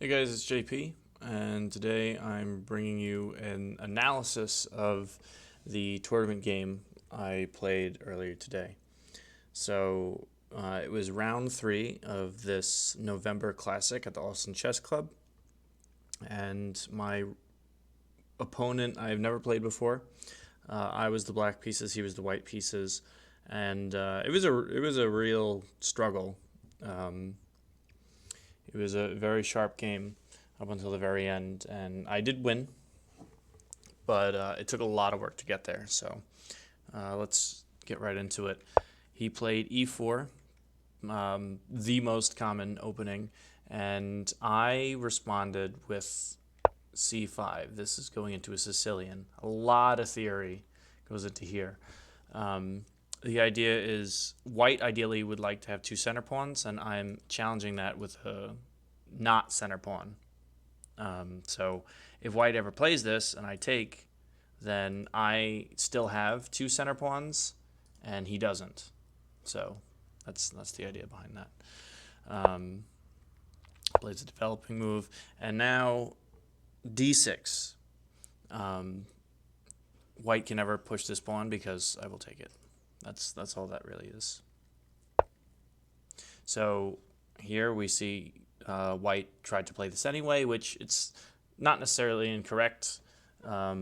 Hey guys, it's JP, and today I'm bringing you an analysis of the tournament game I played earlier today. So it was round 3 of this November Classic at the Austin Chess Club, and my opponent I've never played before. I was the black pieces, he was the white pieces, and it was a real struggle. Um, It was a very sharp game up until the very end, and I did win, but it took a lot of work to get there. So let's get right into it. He played e4, the most common opening, and I responded with c5. This is going into a Sicilian. A lot of theory goes into here. The idea is white ideally would like to have two center pawns, and I'm challenging that with a not center pawn. So if white ever plays this and I take, then I still have two center pawns, and he doesn't. So that's the idea behind that. Plays a developing move, and now d6. White can never push this pawn because I will take it. That's all that really is. So here we see white tried to play this anyway, which it's not necessarily incorrect. There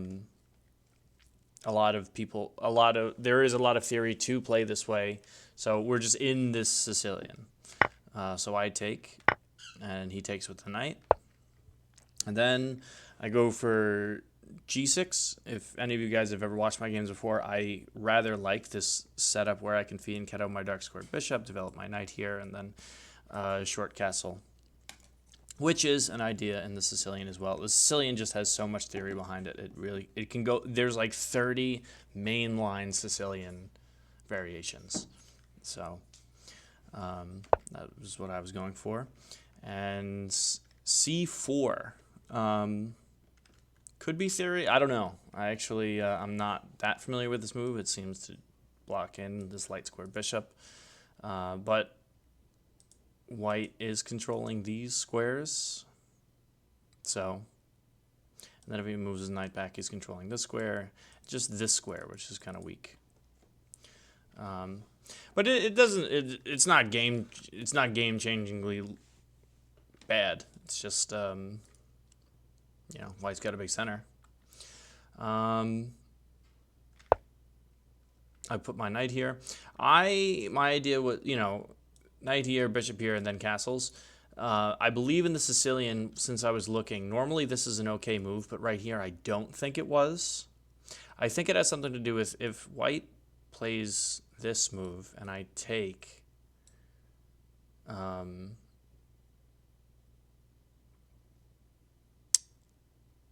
is a lot of theory to play this way. So we're just in this Sicilian. So I take, and he takes with the knight. And then I go for g6. If any of you guys have ever watched my games before, I rather like this setup where I can fee and cut out my dark squared bishop, develop my knight here, and then short castle, which is an idea in the Sicilian as well. The Sicilian just has so much theory behind it. It can go. There's like 30 mainline Sicilian variations. So that was what I was going for. And c4 could be theory. I don't know. I'm not that familiar with this move. It seems to block in this light squared bishop, but white is controlling these squares. So, and then if he moves his knight back, he's controlling this square, just this square, which is kind of weak. But it doesn't. It's not game. It's not game changingly bad. It's just white's got a big center. I put my knight here. My idea was knight here, bishop here, and then castles. I believe in the Sicilian since I was looking. Normally this is an okay move, but right here I don't think it was. I think it has something to do with if white plays this move and I take,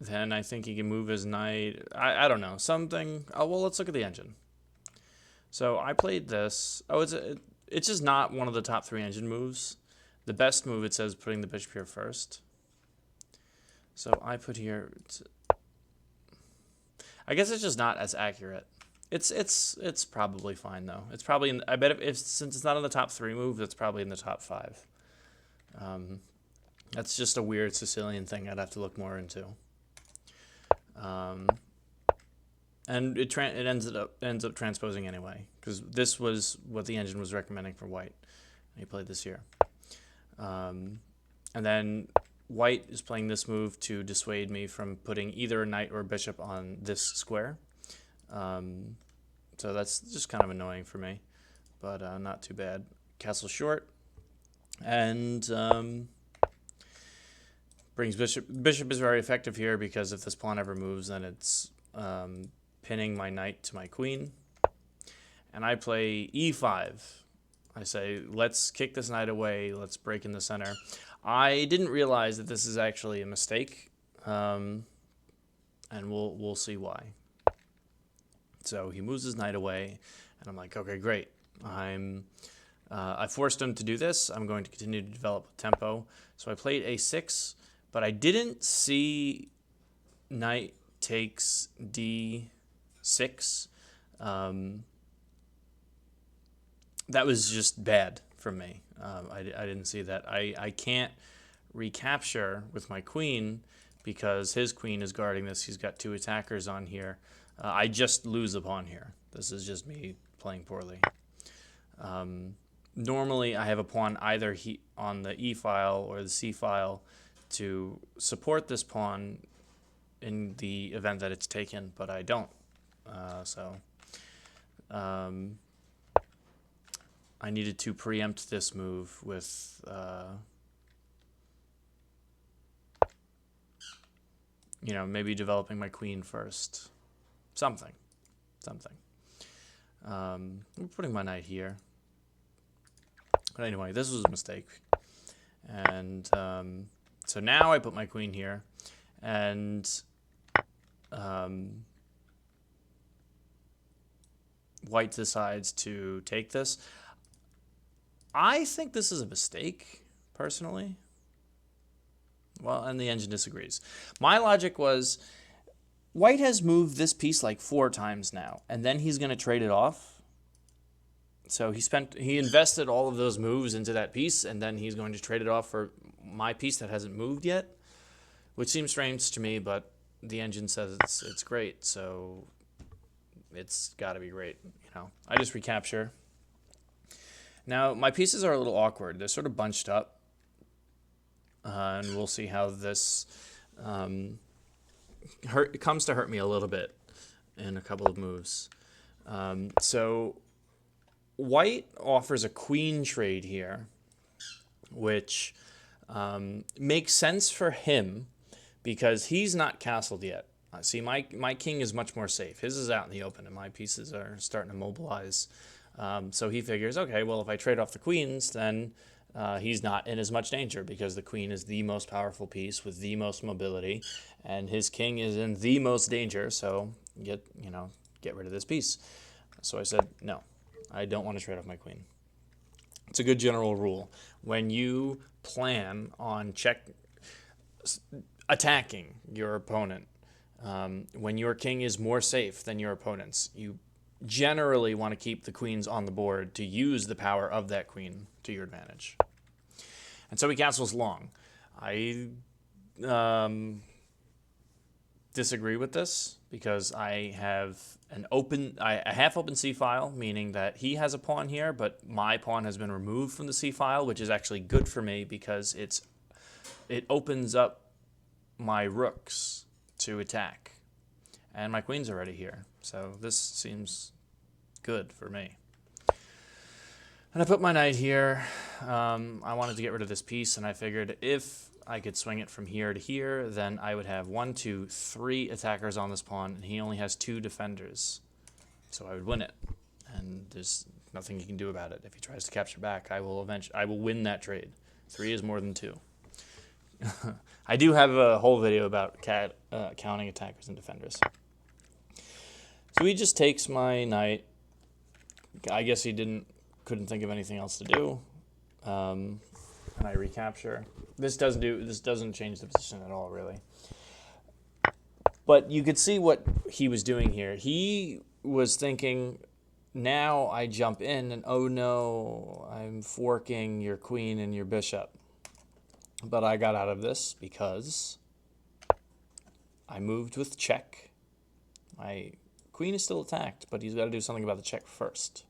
then I think he can move his knight. I don't know. Something. Oh, well, let's look at the engine. So I played this. Oh, it's just not one of the top 3 engine moves. The best move, it says, putting the bishop here first. So I put here. I guess it's just not as accurate. It's probably fine though. It's probably I bet if since it's not in the top 3 moves, it's probably in the top 5. That's just a weird Sicilian thing I'd have to look more into. And it ends up transposing anyway, because this was what the engine was recommending for white. And he played this here. And then white is playing this move to dissuade me from putting either a knight or a bishop on this square. So that's just kind of annoying for me, but not too bad. Castle short, and brings bishop. Bishop is very effective here because if this pawn ever moves, then it's pinning my knight to my queen. And I play e5. I say, let's kick this knight away. Let's break in the center. I didn't realize that this is actually a mistake, and we'll see why. So he moves his knight away, and I'm like, okay, great. I forced him to do this. I'm going to continue to develop tempo. So I played a6, but I didn't see knight takes d6. That was just bad from me. I didn't see that. I can't recapture with my queen, because his queen is guarding this. He's got 2 attackers on here. I just lose a pawn here. This is just me playing poorly. Normally, I have a pawn either on the e file or the c file to support this pawn in the event that it's taken, but I don't. I needed to preempt this move with maybe developing my queen first. Something. I'm putting my knight here. But anyway, this was a mistake. And so now I put my queen here. And white decides to take this. I think this is a mistake, personally. Well, and the engine disagrees. My logic was, white has moved this piece like 4 times now, and then he's going to trade it off. So he invested all of those moves into that piece, and then he's going to trade it off for my piece that hasn't moved yet, which seems strange to me, but the engine says it's great, so it's got to be great. I just recapture. Now, my pieces are a little awkward. They're sort of bunched up, and we'll see how this comes to hurt me a little bit in a couple of moves. So white offers a queen trade here, which makes sense for him because he's not castled yet. See, my king is much more safe. His is out in the open, and my pieces are starting to mobilize. So he figures, okay, well, if I trade off the queens, then he's not in as much danger because the queen is the most powerful piece with the most mobility, and his king is in the most danger. So get rid of this piece. So I said, no, I don't want to trade off my queen. It's a good general rule. When you plan on attacking your opponent, when your king is more safe than your opponent's, you generally want to keep the queens on the board to use the power of that queen to your advantage. And so he castles long. I disagree with this because I have a half-open C file, meaning that he has a pawn here, but my pawn has been removed from the C file, which is actually good for me because it opens up my rooks to attack. And my queen's already here, so this seems good for me. And I put my knight here. I wanted to get rid of this piece, and I figured if I could swing it from here to here, then I would have 1, 2, 3 attackers on this pawn, and he only has 2 defenders. So I would win it, and there's nothing he can do about it. If he tries to capture back, I will win that trade. 3 is more than 2. I do have a whole video about counting attackers and defenders. So he just takes my knight. I guess he couldn't think of anything else to do, and I recapture. This doesn't change the position at all, really. But you could see what he was doing here. He was thinking, now I jump in, and oh no, I'm forking your queen and your bishop. But I got out of this because I moved with check. My queen is still attacked, but he's got to do something about the check first.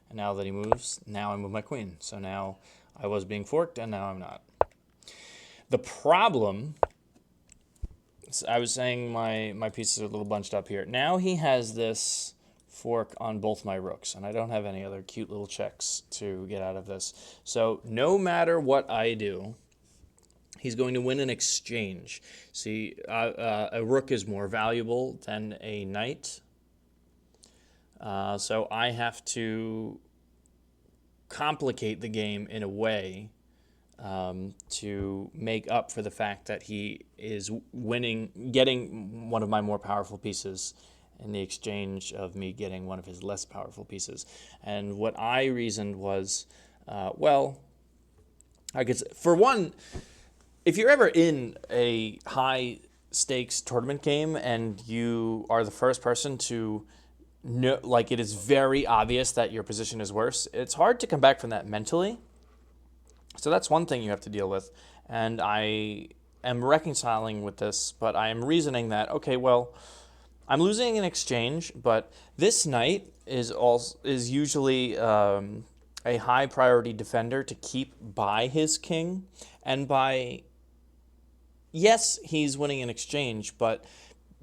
And now that he moves, now I move my queen. So now I was being forked, and now I'm not. The problem, I was saying my pieces are a little bunched up here. Now he has this fork on both my rooks, and I don't have any other cute little checks to get out of this. So no matter what I do, he's going to win an exchange. See, a rook is more valuable than a knight. So I have to complicate the game in a way to make up for the fact that he is getting one of my more powerful pieces in the exchange of me getting one of his less powerful pieces. And what I reasoned was, well, I could, for one, if you're ever in a high-stakes tournament game and you are the first person to know, like, it is very obvious that your position is worse, it's hard to come back from that mentally. So that's one thing you have to deal with, and I am reconciling with this, but I am reasoning that, okay, well, I'm losing an exchange, but this knight is usually a high priority defender to keep by his king, and by, yes, he's winning an exchange, but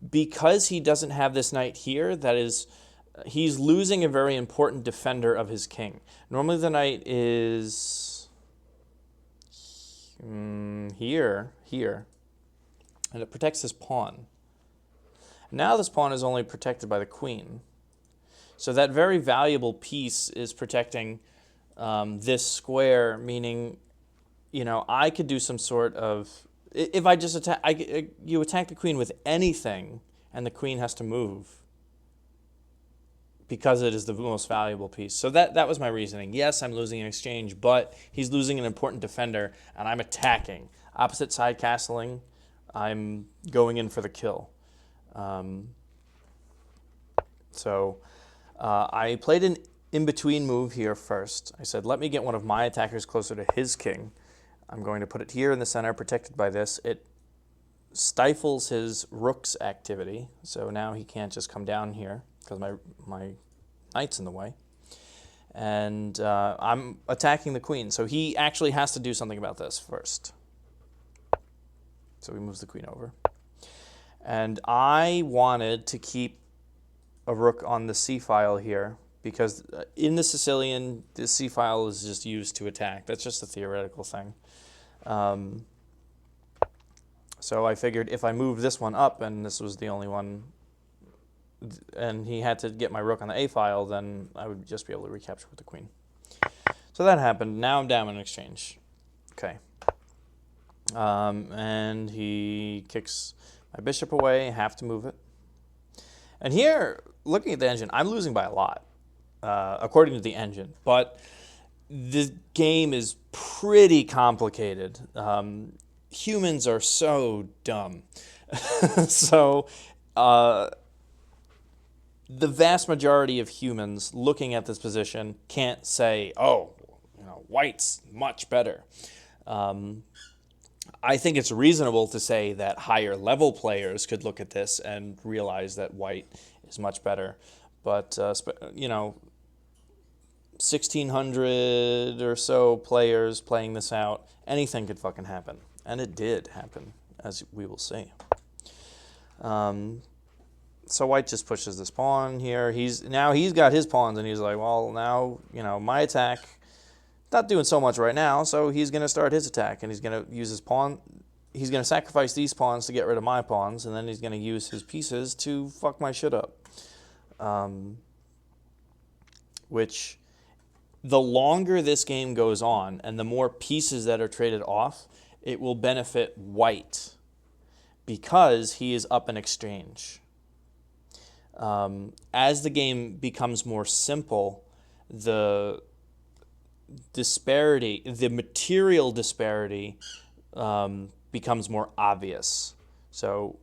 because he doesn't have this knight here, that is, he's losing a very important defender of his king. Normally the knight is here, and it protects his pawn. Now this pawn is only protected by the queen. So that very valuable piece is protecting this square, meaning, I could do some sort of, if I just attack, you attack the queen with anything, and the queen has to move because it is the most valuable piece. So that was my reasoning. Yes, I'm losing an exchange, but he's losing an important defender, and I'm attacking. Opposite side castling, I'm going in for the kill. I played an in-between move here first. I said, let me get one of my attackers closer to his king. I'm going to put it here in the center, protected by this. It stifles his rook's activity, so now he can't just come down here because my knight's in the way. And I'm attacking the queen, so he actually has to do something about this first. So he moves the queen over. And I wanted to keep a rook on the c-file here because in the Sicilian, the c-file is just used to attack. That's just a theoretical thing. So I figured if I move this one up, and this was the only one, and he had to get my rook on the a-file, then I would just be able to recapture with the queen. So that happened. Now I'm down in exchange. Okay. And he kicks my bishop away, have to move it. And here, looking at the engine, I'm losing by a lot, according to the engine. But the game is pretty complicated. Humans are so dumb. So the vast majority of humans looking at this position can't say, oh, white's much better. I think it's reasonable to say that higher level players could look at this and realize that white is much better. But, 1,600 or so players playing this out, anything could fucking happen. And it did happen, as we will see. So white just pushes this pawn here. He's got his pawns, and he's like, well, now, my attack, not doing so much right now, so he's going to start his attack, and he's going to use his pawn. He's going to sacrifice these pawns to get rid of my pawns, and then he's going to use his pieces to fuck my shit up. Which, the longer this game goes on, and the more pieces that are traded off, it will benefit white, because he is up in exchange. As the game becomes more simple, the material disparity becomes more obvious. So,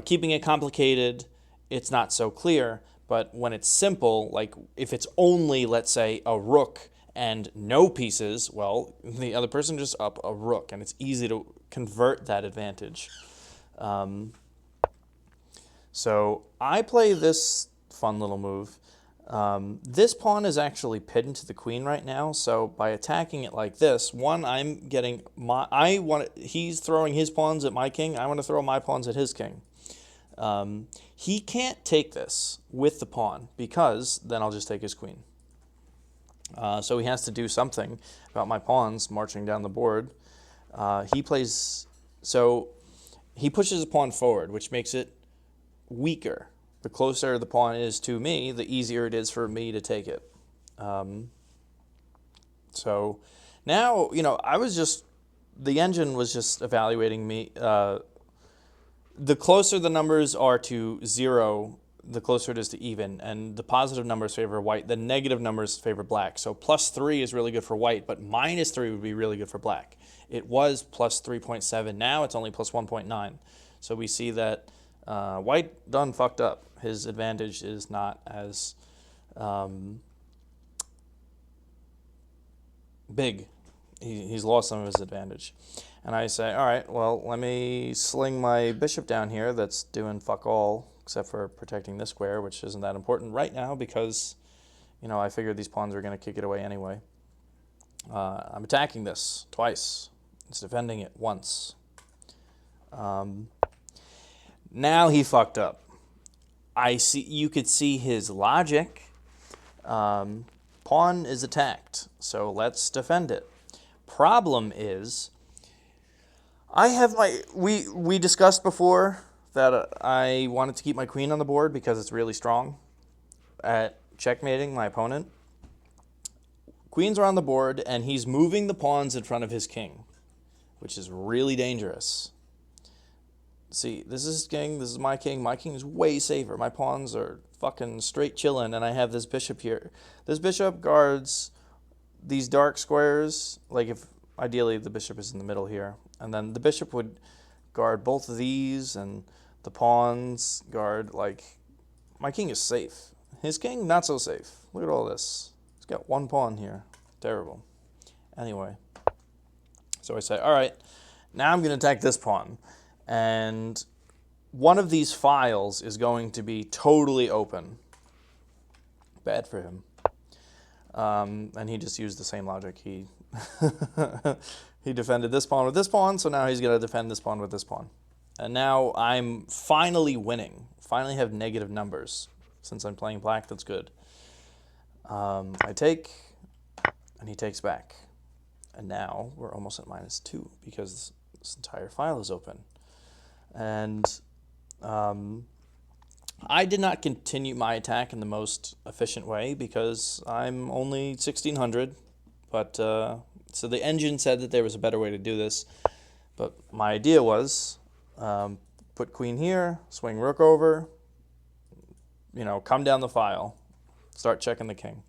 keeping it complicated, it's not so clear, but when it's simple, like if it's only, let's say, a rook and no pieces, well, the other person just up a rook, and it's easy to convert that advantage. So I play this fun little move. This pawn is actually pinned to the queen right now, so by attacking it like this, one, I'm getting he's throwing his pawns at my king, I want to throw my pawns at his king. He can't take this with the pawn, because then I'll just take his queen. So he has to do something about my pawns marching down the board. He pushes a pawn forward, which makes it weaker. The closer the pawn is to me, the easier it is for me to take it. So now, the engine was just evaluating me. The closer the numbers are to 0, the closer it is to even, and the positive numbers favor white, the negative numbers favor black. So +3 is really good for white, but -3 would be really good for black. It was +3.7, now it's only +1.9. So we see that white done fucked up. His advantage is not as big. he's lost some of his advantage. And I say, all right, well, let me sling my bishop down here that's doing fuck all, except for protecting this square, which isn't that important right now because, I figured these pawns are going to kick it away anyway. I'm attacking this twice. It's defending it once. Now he fucked up. You could see his logic. Pawn is attacked, so let's defend it. Problem is, we discussed before that I wanted to keep my queen on the board because it's really strong at checkmating my opponent. Queens are on the board, and he's moving the pawns in front of his king, which is really dangerous. See, this is his king, this is my king. My king is way safer. My pawns are fucking straight chilling, and I have this bishop here. This bishop guards these dark squares, like if ideally the bishop is in the middle here, and then the bishop would guard both of these, and the pawns guard, like, my king is safe. His king, not so safe. Look at all this. He's got one pawn here. Terrible. Anyway, so I say, all right, now I'm going to attack this pawn. And one of these files is going to be totally open. Bad for him. And he just used the same logic. He he defended this pawn with this pawn, so now he's going to defend this pawn with this pawn. And now I'm finally winning. Finally have negative numbers. Since I'm playing black, that's good. I take, and he takes back. And now we're almost at -2 because this entire file is open. And I did not continue my attack in the most efficient way because I'm only 1600. But so the engine said that there was a better way to do this. But my idea was put queen here, swing rook over, come down the file, start checking the king.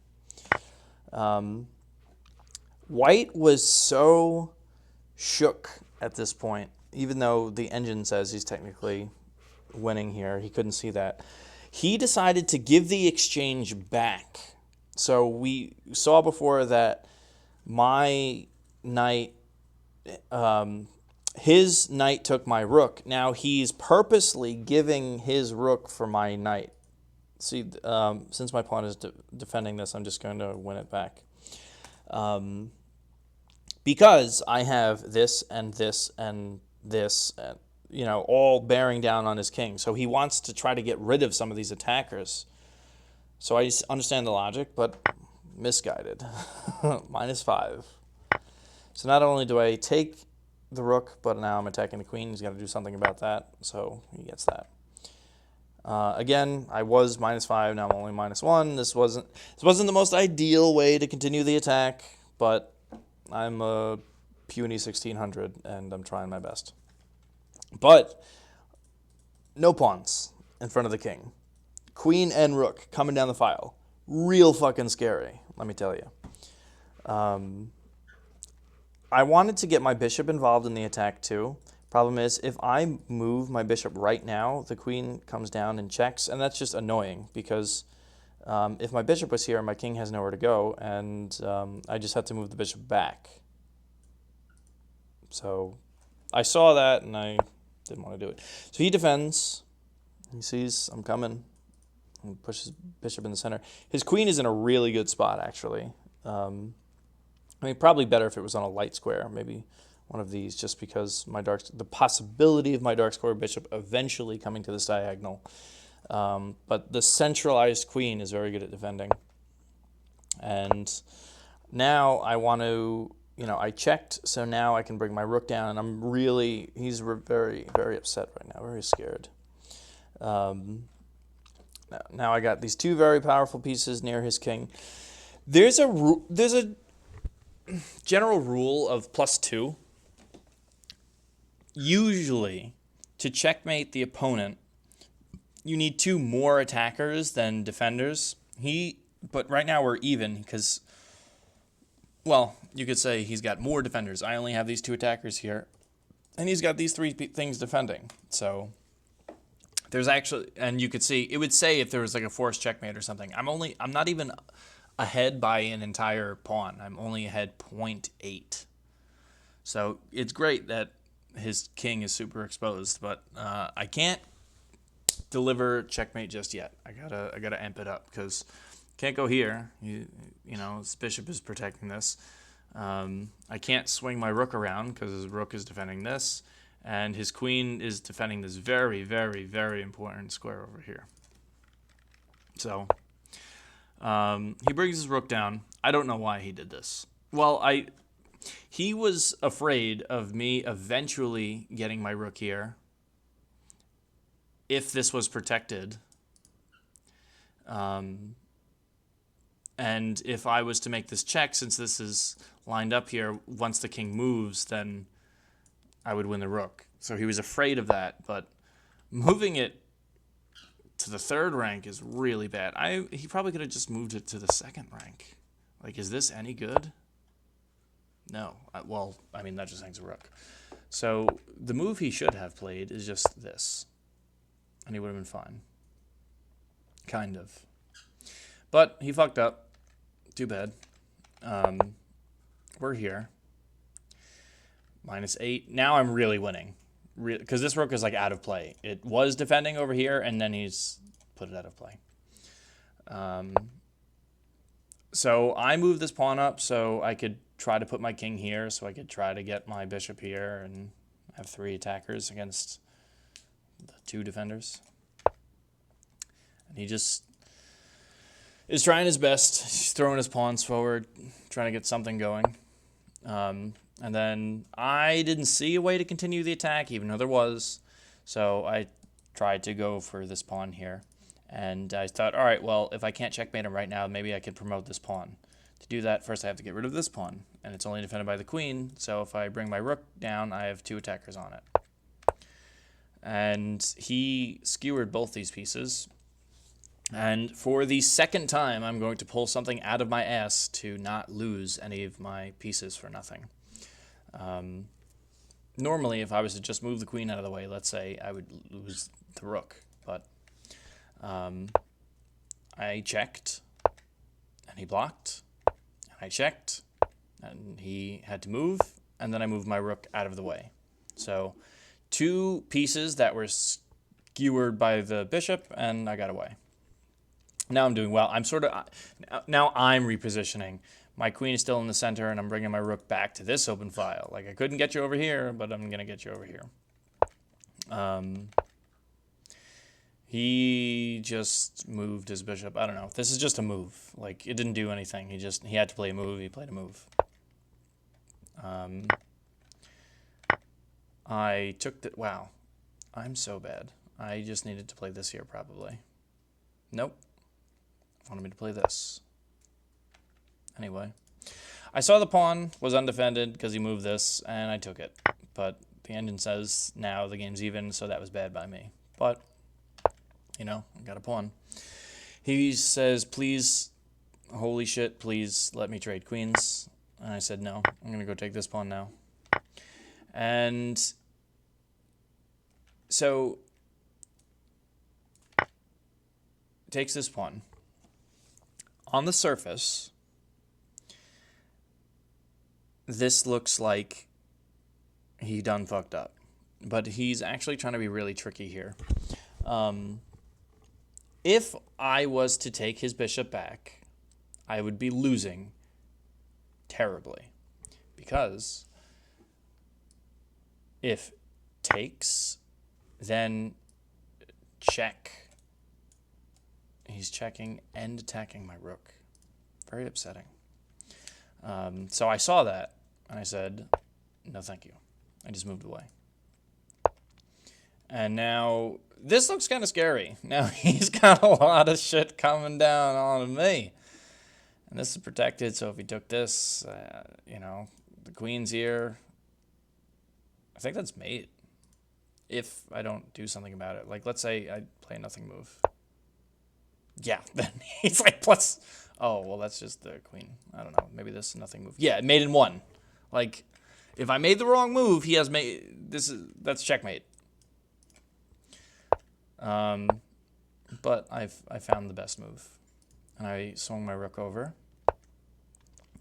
White was so shook at this point. Even though the engine says he's technically winning here, he couldn't see that. He decided to give the exchange back. So we saw before that my knight, his knight took my rook. Now he's purposely giving his rook for my knight. See, since my pawn is defending this, I'm just going to win it back. Because I have this and this and this, all bearing down on his king. So he wants to try to get rid of some of these attackers. So I understand the logic, but misguided. -5. So not only do I take the rook, but now I'm attacking the queen. He's got to do something about that, so he gets that. Again, I was -5, now I'm only -1. This wasn't the most ideal way to continue the attack, but I'm a puny 1600, and I'm trying my best. But no pawns in front of the king. Queen and rook coming down the file. Real fucking scary, let me tell you. I wanted to get my bishop involved in the attack too. Problem is, if I move my bishop right now, the queen comes down and checks, and that's just annoying because if my bishop was here, my king has nowhere to go, and I just have to move the bishop back. So I saw that, and I didn't want to do it. So he defends. He sees I'm coming and pushes bishop in the center. His queen is in a really good spot, actually. Probably better if it was on a light square, maybe one of these, just because the possibility of my dark square bishop eventually coming to this diagonal. But the centralized queen is very good at defending. And now I want to, I checked, so now I can bring my rook down, and he's very, very upset right now, very scared. Now I got these two very powerful pieces near his king. There's a general rule of +2. Usually, to checkmate the opponent, you need 2 more attackers than defenders. But right now we're even because, well, you could say he's got more defenders. I only have these 2 attackers here, and he's got these 3 things defending. So there's actually, and you could see, it would say if there was like a forced checkmate or something. I'm not even ahead by an entire pawn. I'm only ahead 0.8. So it's great that his king is super exposed, but I can't deliver checkmate just yet. I gotta amp it up because can't go here. You know, his bishop is protecting this. I can't swing my rook around because his rook is defending this, and his queen is defending this very, very, very important square over here. So he brings his rook down. I don't know why he did this. Well, he was afraid of me eventually getting my rook here if this was protected. And if I was to make this check, since this is lined up here, once the king moves, then I would win the rook. So he was afraid of that, but moving it to the third rank is really bad. He probably could have just moved it to the second rank. Like, is this any good? No. Well, I mean, that just hangs a rook. So the move he should have played is just this, and he would have been fine. Kind of. But he fucked up. Too bad. We're here. -8. Now I'm really winning. Because this rook is like out of play. It was defending over here, and then he's put it out of play. So I moved this pawn up so I could try to put my king here, so I could try to get my bishop here and have 3 attackers against the 2 defenders. And he just is trying his best. He's throwing his pawns forward, trying to get something going. And then I didn't see a way to continue the attack, even though there was. So I tried to go for this pawn here. And I thought, all right, well, if I can't checkmate him right now, maybe I could promote this pawn. To do that, first I have to get rid of this pawn. And it's only defended by the queen, so if I bring my rook down, I have 2 attackers on it. And he skewered both these pieces. And for the second time, I'm going to pull something out of my ass to not lose any of my pieces for nothing. Normally, if I was to just move the queen out of the way, let's say, I would lose the rook. But I checked, and he blocked, and I checked, and he had to move, and then I moved my rook out of the way. So 2 pieces that were skewered by the bishop, and I got away. Now I'm doing well. Now I'm repositioning. My queen is still in the center, and I'm bringing my rook back to this open file. Like, I couldn't get you over here, but I'm going to get you over here. He just moved his bishop. I don't know. This is just a move. Like, it didn't do anything. He had to play a move. He played a move. I took the... Wow. I'm so bad. I just needed to play this here, probably. Nope. Wanted me to play this. Anyway, I saw the pawn was undefended because he moved this, and I took it. But the engine says now the game's even, so that was bad by me. But, you know, I got a pawn. He says, please, holy shit, please let me trade queens. And I said, no, I'm going to go take this pawn now. And so, takes this pawn. On the surface, this looks like he done fucked up. But he's actually trying to be really tricky here. If I was to take his bishop back, I would be losing terribly. Because if takes, then check. He's checking and attacking my rook. Very upsetting. So I saw that, and I said, no thank you. I just moved away. And now, this looks kind of scary. Now he's got a lot of shit coming down on me. And this is protected, so if he took this, you know, the queen's here. I think that's mate. If I don't do something about it. Like, let's say I play a nothing move. Yeah, then he's like, plus... Oh, well, that's just the queen. I don't know. Maybe this is nothing move. Yeah, mate in 1. Like, if I made the wrong move, he has made... That's checkmate. But I found the best move. And I swung my rook over.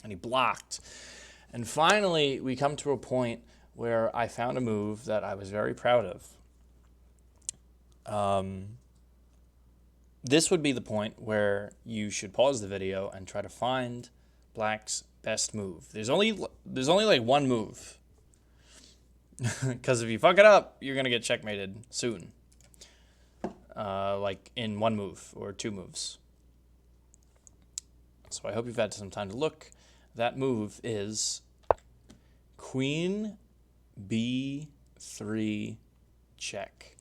And he blocked. And finally, we come to a point where I found a move that I was very proud of. This would be the point where you should pause the video and try to find Black's best move. There's only like one move. Because if you fuck it up, you're going to get checkmated soon. Like in one move or two moves. So I hope you've had some time to look. That move is Queen B3 check.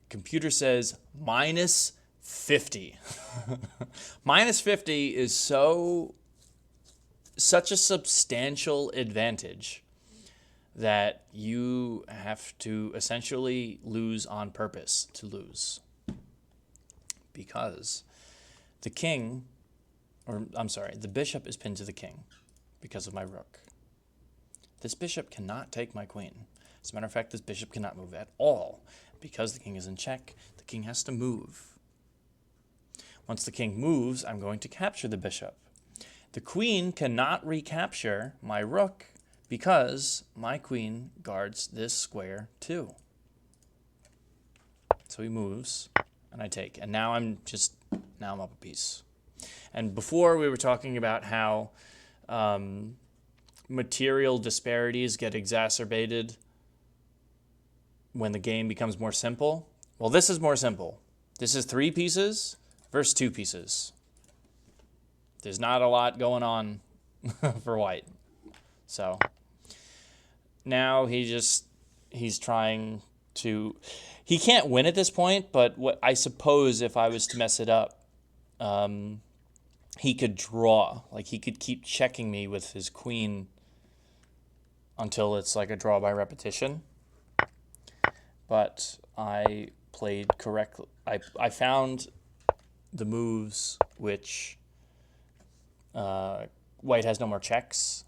Computer says minus 50. Minus 50 is such a substantial advantage that you have to essentially lose on purpose to lose. Because the king, or I'm sorry, the bishop is pinned to the king because of my rook. This bishop cannot take my queen. As a matter of fact, this bishop cannot move at all. Because the king is in check, the king has to move. Once the king moves, I'm going to capture the bishop. The queen cannot recapture my rook because my queen guards this square too. So he moves, and I take. And now I'm up a piece. And before we were talking about how material disparities get exacerbated when the game becomes more simple. Well, this is more simple. This is 3 pieces versus 2 pieces. There's not a lot going on for white. So now he's trying to, he can't win at this point, but what I suppose if I was to mess it up, he could draw. Like he could keep checking me with his queen until it's like a draw by repetition. But I played correctly. I found the moves which white has no more checks.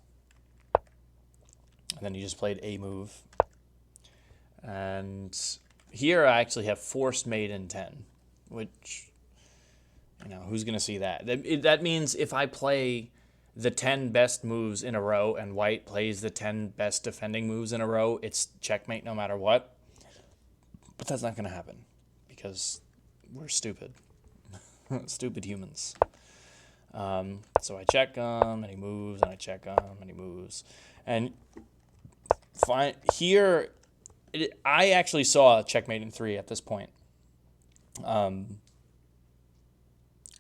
And then he just played a move. And here I actually have forced mate in 10, which, you know, who's going to see that? That means if I play the 10 best moves in a row and white plays the 10 best defending moves in a row, it's checkmate no matter what. But that's not going to happen because we're stupid. Stupid humans. So I check him, and he moves, and I check him, and he moves. And here, I actually saw checkmate in 3 at this point.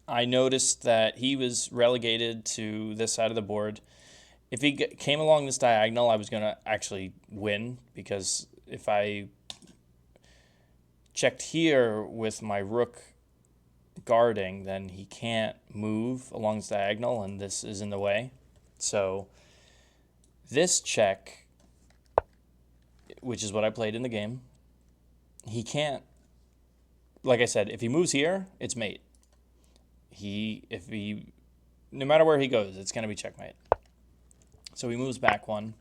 I noticed that he was relegated to this side of the board. If he came along this diagonal, I was going to actually win, because if I checked here with my rook guarding, then he can't move along this diagonal, and this is in the way. So this check, which is what I played in the game, he can't, like I said, if he moves here, it's mate. No matter where he goes, it's going to be checkmate. So he moves back one,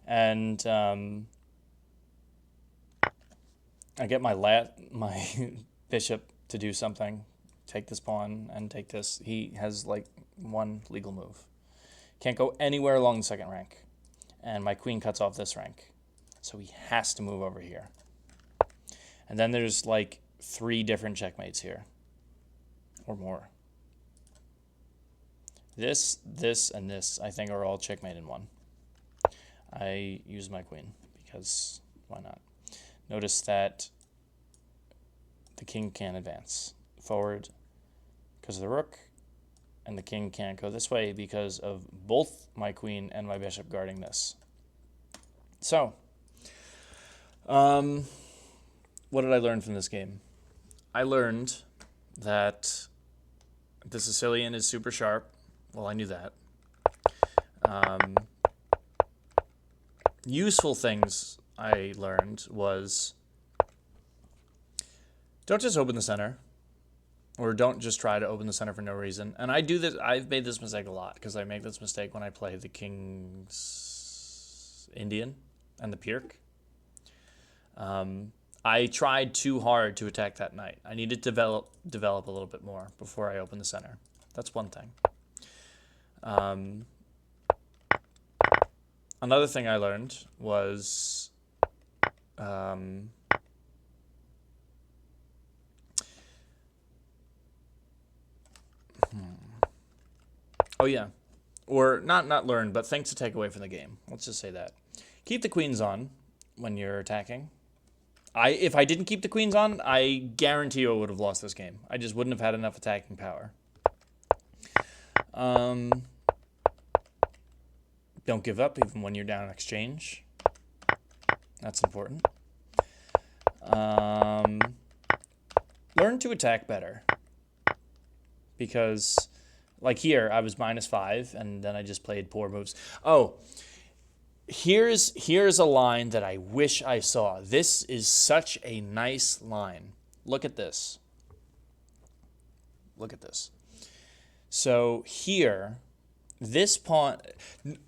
and I get my bishop to do something, take this pawn and take this. He has like one legal move. Can't go anywhere along the second rank, and my queen cuts off this rank. So he has to move over here. And then there's like 3 different checkmates here, or more. This, and this, I think, are all checkmate in 1. I use my queen, because why not? Notice that the king can't advance forward because of the rook, and the king can't go this way because of both my queen and my bishop guarding this. So, what did I learn from this game? I learned that the Sicilian is super sharp. Well, I knew that. Useful things I learned was, don't just open the center, or don't just try to open the center for no reason. And I do this. I've made this mistake a lot, because I make this mistake when I play the King's Indian and the Pirk. I tried too hard to attack that knight. I needed to develop a little bit more before I open the center. That's one thing. Another thing I learned was oh yeah, or not learned, but things to take away from the game. Let's just say that. Keep the queens on when you're attacking. If I didn't keep the queens on, I guarantee you I would have lost this game. I just wouldn't have had enough attacking power. Don't give up even when you're down in exchange. That's important. Learn to attack better. Because, like here, I was -5, and then I just played poor moves. Oh, here's a line that I wish I saw. This is such a nice line. Look at this. Look at this. So here, this pawn,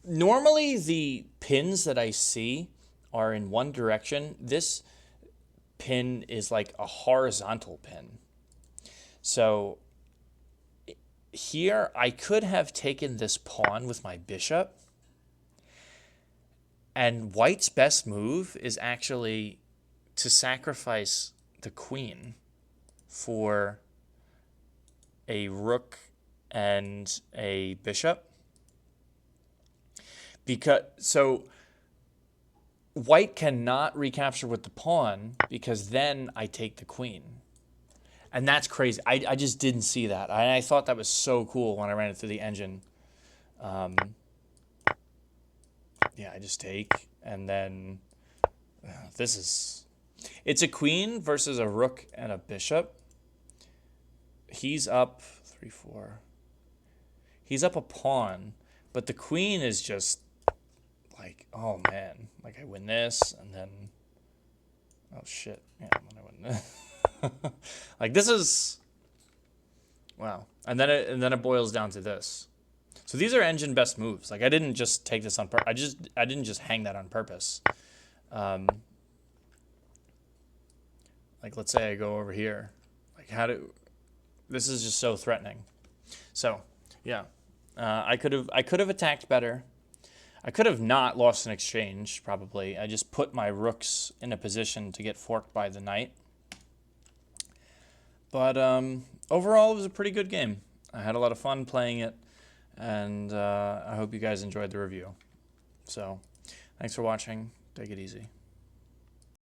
normally the pins that I see are in one direction. This pin is like a horizontal pin. So here I could have taken this pawn with my bishop, and white's best move is actually to sacrifice the queen for a rook and a bishop. So white cannot recapture with the pawn because then I take the queen. And that's crazy. I just didn't see that. I thought that was so cool when I ran it through the engine. Yeah, I just take, and then it's a queen versus a rook and a bishop. He's up 3-4. He's up a pawn, but the queen is just like, oh man, like I win this, and then, oh shit, yeah, when I win this. Like this is, wow. And then it boils down to this. So these are engine best moves. Like I didn't just take this on purpose. I didn't just hang that on purpose. Like let's say I go over here. Like this is just so threatening. So yeah, I could have attacked better. I could have not lost an exchange probably. I just put my rooks in a position to get forked by the knight. But overall, it was a pretty good game. I had a lot of fun playing it. And I hope you guys enjoyed the review. So, thanks for watching. Take it easy.